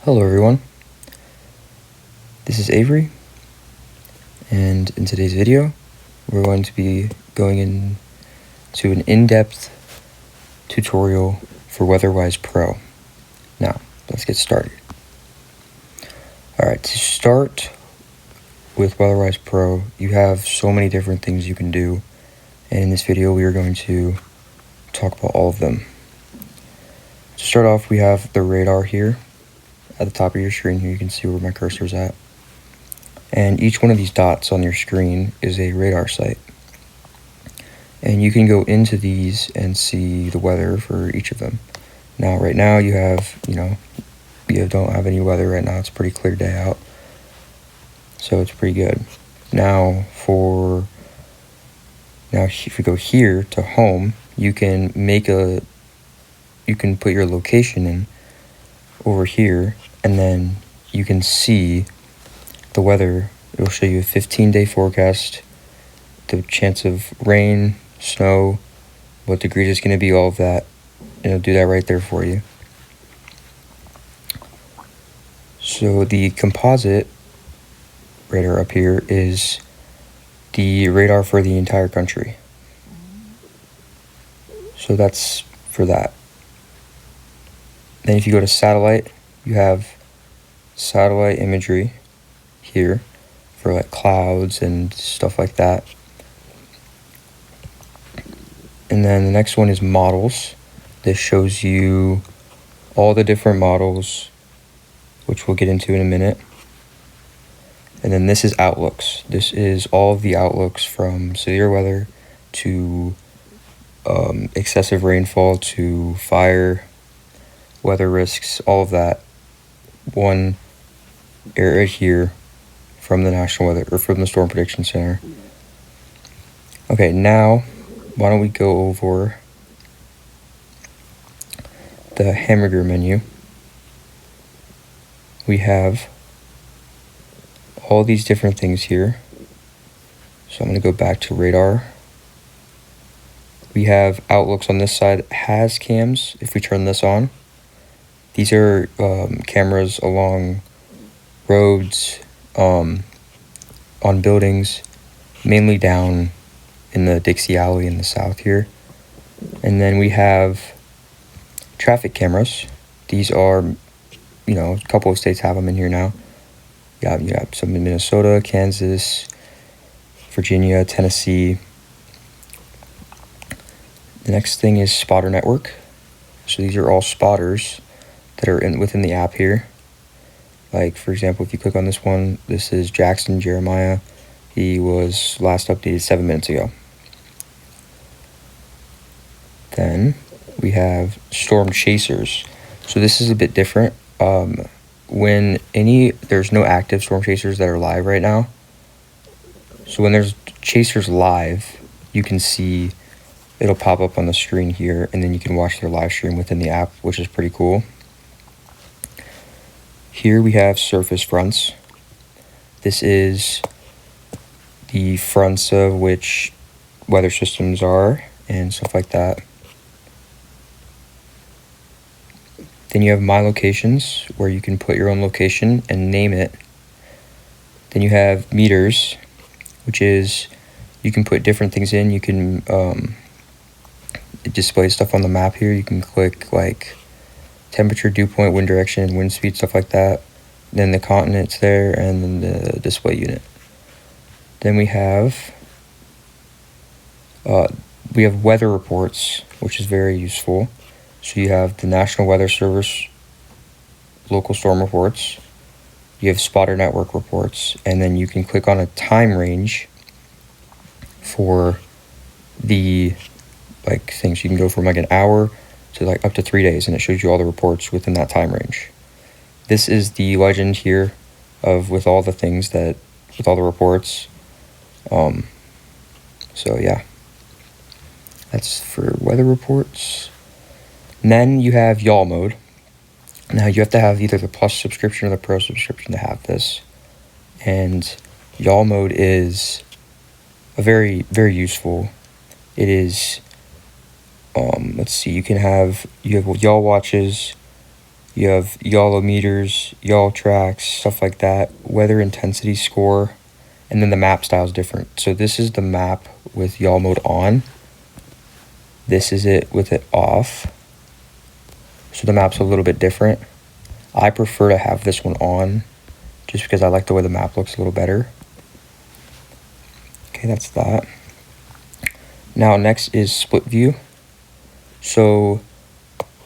Hello everyone, this is Avery, and in today's video we're going to be going into an in-depth tutorial for WeatherWisePro. Now, let's get started. Alright, to start with WeatherWisePro, you have so many different things you can do, and in this video we are going to talk about all of them. To start off, we have the radar here. At the top of your screen here, you can see where my cursor is at. And each one of these dots on your screen is a radar site. And you can go into these and see the weather for each of them. Now, right now you don't have any weather right now. It's a pretty clear day out. So it's pretty good. Now, if you go here to home, you can put your location in over here, and then you can see the weather. It will show you a 15-day forecast, the chance of rain, snow, what degrees it's going to be, all of that. It'll do that right there for you. So the composite radar up here is the radar for the entire country. So that's for that. Then if you go to satellite, you have satellite imagery here for like clouds and stuff like that. And then the next one is models. This shows you all the different models, which we'll get into in a minute. And then this is outlooks. This is all of the outlooks from severe weather to excessive rainfall to fire, weather risks, all of that. One area here from the National Weather, or from the Storm Prediction Center. Okay, now why don't we go over the hamburger menu. We have all these different things here. So I'm going to go back to radar. We have outlooks on this side, has cams. If we turn this on, these are cameras along roads, on buildings, mainly down in the Dixie Alley in the south here. And then we have traffic cameras. These are, a couple of states have them in here now. You have some in Minnesota, Kansas, Virginia, Tennessee. The next thing is spotter network. So these are all spotters that are within the app here. Like, for example, if you click on this one, this is Jackson Jeremiah. He was last updated 7 minutes ago. Then we have storm chasers. So this is a bit different. There's no active storm chasers that are live right now. So when there's chasers live, you can see it'll pop up on the screen here, and then you can watch their live stream within the app, which is pretty cool. Here we have surface fronts. This is the fronts of which weather systems are and stuff like that. Then you have my locations, where you can put your own location and name it. Then you have meters, which is you can put different things in. You can it displays stuff on the map here. You can click like temperature, dew point, wind direction, wind speed, stuff like that. Then the continent's there, and then the display unit. Then we have weather reports, which is very useful. So you have the National Weather Service local storm reports. You have spotter network reports, and then you can click on a time range for the things. You can go from like an hour to up to 3 days, and it shows you all the reports within that time range. This is the legend here with all the things with all the reports. So yeah, that's for weather reports. And then you have y'all mode. Now you have to have either the Plus subscription or the Pro subscription to have this. And y'all mode is a very, very useful. It is, let's see, you have y'all watches, You have YOLO meters, YOLO tracks, stuff like that, weather intensity score, and then the map style is different. So this is the map with YOLO mode on. This is it with it off. So the map's a little bit different. I prefer to have this one on just because I like the way the map looks a little better. Okay, that's that. Now next is split view. So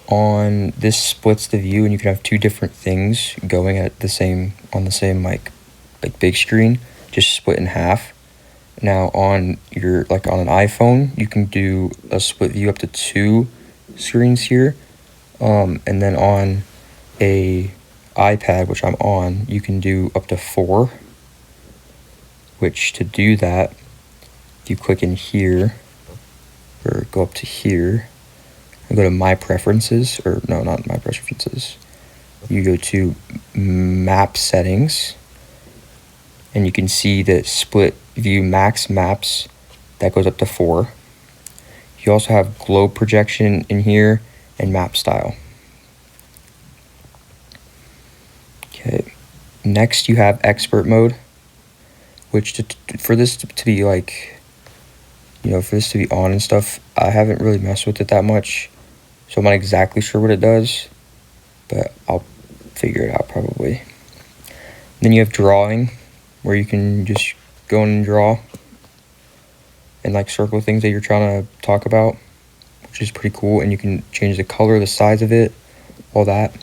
on this splits the view, and you can have two different things going at the same on the same like big screen, just split in half. Now on your on an iPhone, you can do a split view up to 2 screens here, and then on a iPad, which I'm on, you can do up to 4. Which to do that, if you click in here or go up to here and go to my preferences, or no, not my preferences, you go to map settings, and you can see that split view max maps, that goes up to 4. You also have globe projection in here and map style. Okay, next you have expert mode, which for this to be like, for this to be on and stuff, I haven't really messed with it that much, so I'm not exactly sure what it does, but I'll figure it out probably. Then you have drawing, where you can just go in and draw and circle things that you're trying to talk about, which is pretty cool. And you can change the color, the size of it, all that.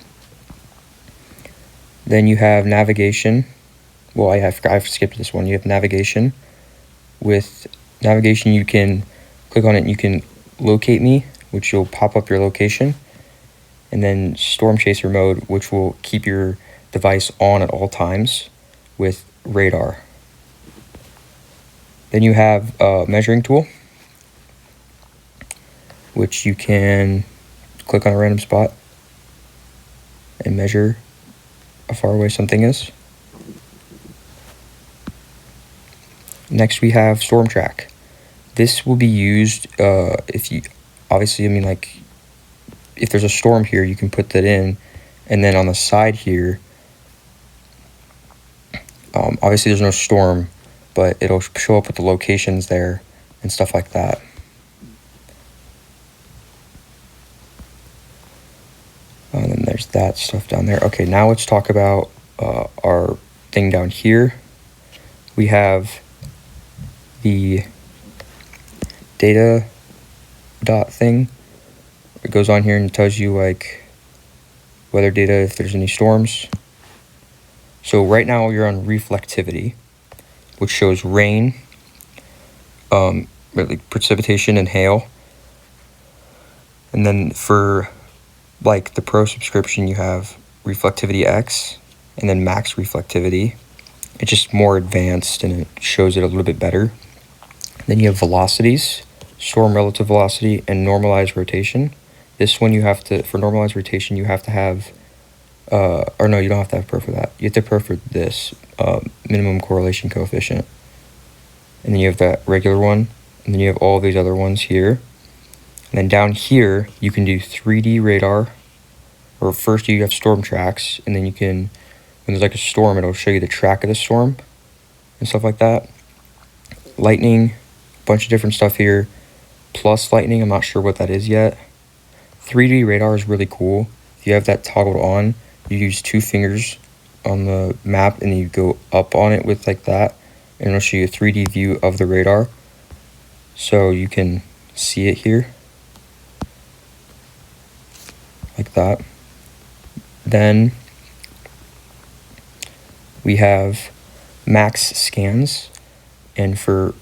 Then you have navigation. Well, I've skipped this one. You have navigation. With navigation, you can click on it and you can locate me, which will pop up your location. And then storm chaser mode, which will keep your device on at all times with radar. Then you have a measuring tool, which you can click on a random spot and measure how far away something is. Next we have storm track. This will be used if you, obviously, if there's a storm here, you can put that in, and then on the side here, obviously there's no storm, but it'll show up with the locations there and stuff like that. And then there's that stuff down there. Okay, now let's talk about our thing down here. We have the data dot thing. It goes on here and tells you weather data if there's any storms. So right now you're on reflectivity, which shows rain, precipitation and hail. And then for the Pro subscription, you have reflectivity X and then max reflectivity. It's just more advanced and it shows it a little bit better. Then you have velocities, storm relative velocity, and normalized rotation. This one you have to, for normalized rotation, you have to have, or no, you don't have to have Pro for that. You have to Pro for this, minimum correlation coefficient. And then you have that regular one, and then you have all these other ones here. And then down here, you can do 3D radar, or first you have storm tracks, and then you can, when there's a storm, it'll show you the track of the storm and stuff like that. Lightning, a bunch of different stuff here. Plus lightning, I'm not sure what that is yet. 3D radar is really cool. If you have that toggled on, you use 2 fingers on the map and you go up on it with that, and it'll show you a 3D view of the radar. So you can see it here, like that. Then we have max scans, and for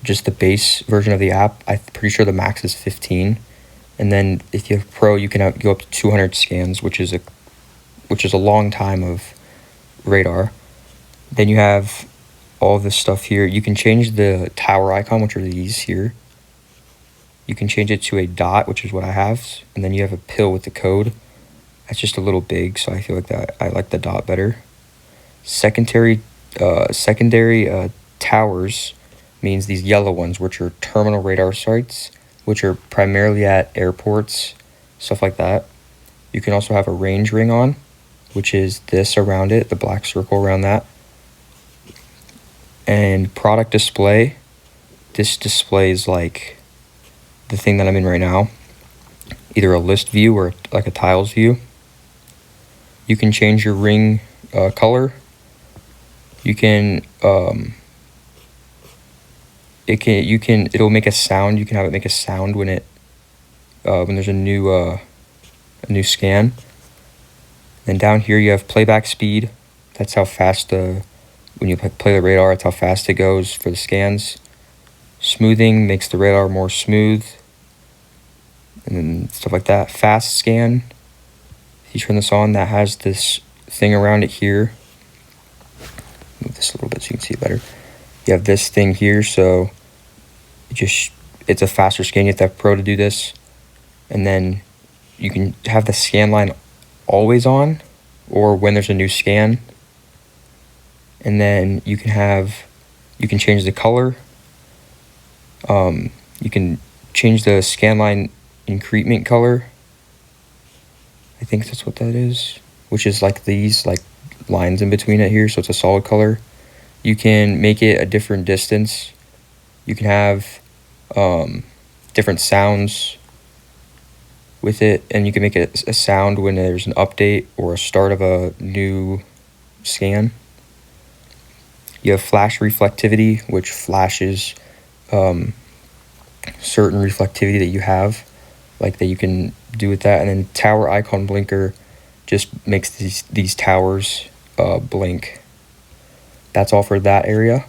just the base version of the app, I'm pretty sure the max is 15. And then if you have Pro, you can go up to 200 scans, which is a long time of radar. Then you have all this stuff here. You can change the tower icon, which are these here. You can change it to a dot, which is what I have, and then you have a pill with the code. That's just a little big, so I feel like that I like the dot better. Secondary towers means these yellow ones, which are terminal radar sites, which are primarily at airports, stuff like that. You can also have a range ring on, which is this around it, the black circle around that. And product display, this displays like the thing that I'm in right now, either a list view or like a tiles view. You can change your ring color. You can it'll make a sound. You can have it make a sound when there's a new scan. Then down here you have playback speed. That's how fast when you play the radar, that's how fast it goes for the scans. Smoothing makes the radar more smooth, and then stuff like that. Fast scan, if you turn this on, that has this thing around it here. Move this a little bit so you can see it better. You have this thing here, so it's a faster scan. You have to have Pro to do this. And then you can have the scan line always on, or when there's a new scan. And then you can change the color. You can change the scan line increment color. I think that's what that is, which is like these like lines in between it here, so it's a solid color. You can make it a different distance. You can have different sounds with it, and you can make it a sound when there's an update or a start of a new scan. You have flash reflectivity, which flashes certain reflectivity that you have, like that you can do with that. And then tower icon blinker just makes these towers blink. That's all for that area.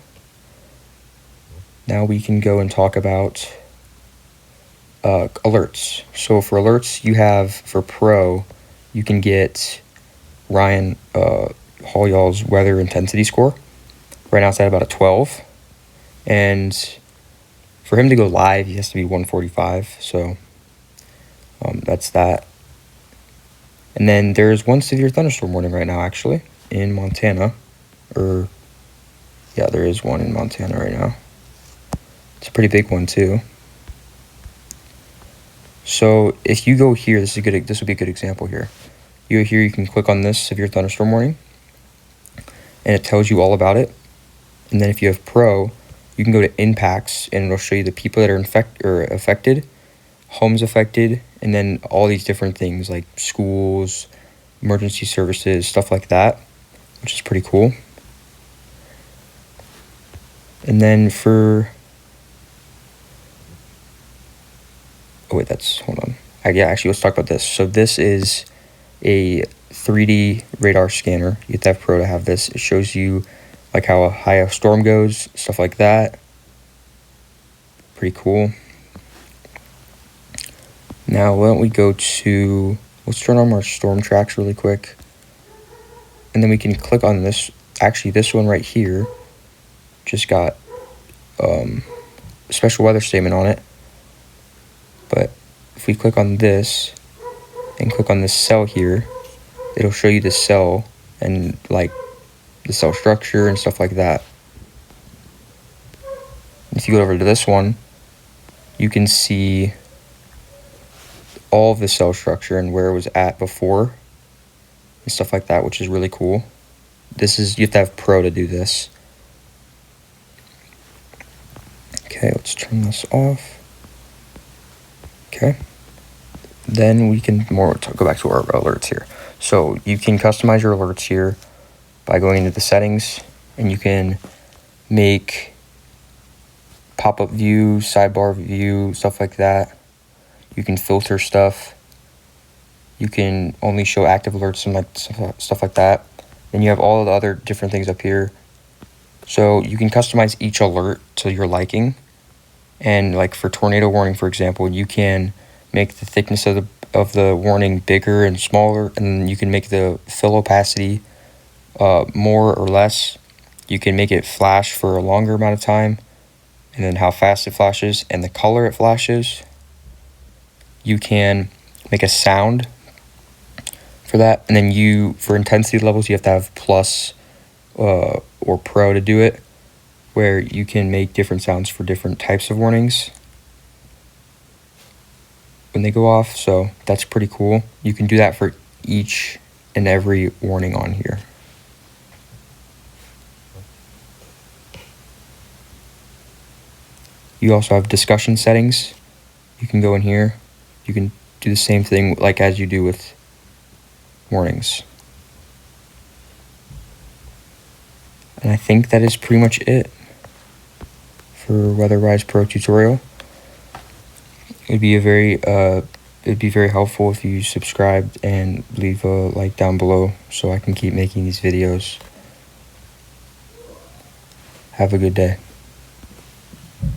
Now we can go and talk about alerts. So for alerts, you have for Pro, you can get Ryan Holyall's weather intensity score. Right now it's at about a 12. And for him to go live, he has to be 145. So that's that. And then there's one severe thunderstorm warning right now, actually, in Montana. Yeah, there is one in Montana right now. It's a pretty big one, too. So if you go here, this would be a good example here. You go here, you can click on this severe thunderstorm warning, and it tells you all about it. And then if you have Pro, you can go to impacts, and it'll show you the people that are affected, homes affected, and then all these different things like schools, emergency services, stuff like that, which is pretty cool. And then hold on. Actually, let's talk about this. So this is a 3D radar scanner. You have to have Pro to have this. It shows you like how high a storm goes, stuff like that. Pretty cool. Now, why don't we let's turn on our storm tracks really quick. And then we can click on this. Actually, this one right here just got a special weather statement on it. But if we click on this and click on this cell here, it'll show you the cell and like the cell structure and stuff like that. If you go over to this one, you can see all of the cell structure and where it was at before and stuff like that, which is really cool. You have to have Pro to do this. Okay, let's turn this off. Okay. Then we can go back to our alerts here. So you can customize your alerts here by going into the settings, and you can make pop-up view, sidebar view, stuff like that. You can filter stuff. You can only show active alerts and like stuff like that. Then you have all of the other different things up here. So you can customize each alert to your liking. And like for tornado warning, for example, you can make the thickness of the warning bigger and smaller, and you can make the fill opacity more or less. You can make it flash for a longer amount of time, and then how fast it flashes and the color it flashes. You can make a sound for that, and then for intensity levels, you have to have Plus or Pro to do it, where you can make different sounds for different types of warnings. when they go off, so that's pretty cool. You can do that for each and every warning on here. You also have discussion settings. You can go in here. You can do the same thing like as you do with warnings. And I think that is pretty much it for WeatherWisePro tutorial. It'd be very helpful if you subscribed and leave a like down below so I can keep making these videos. Have a good day.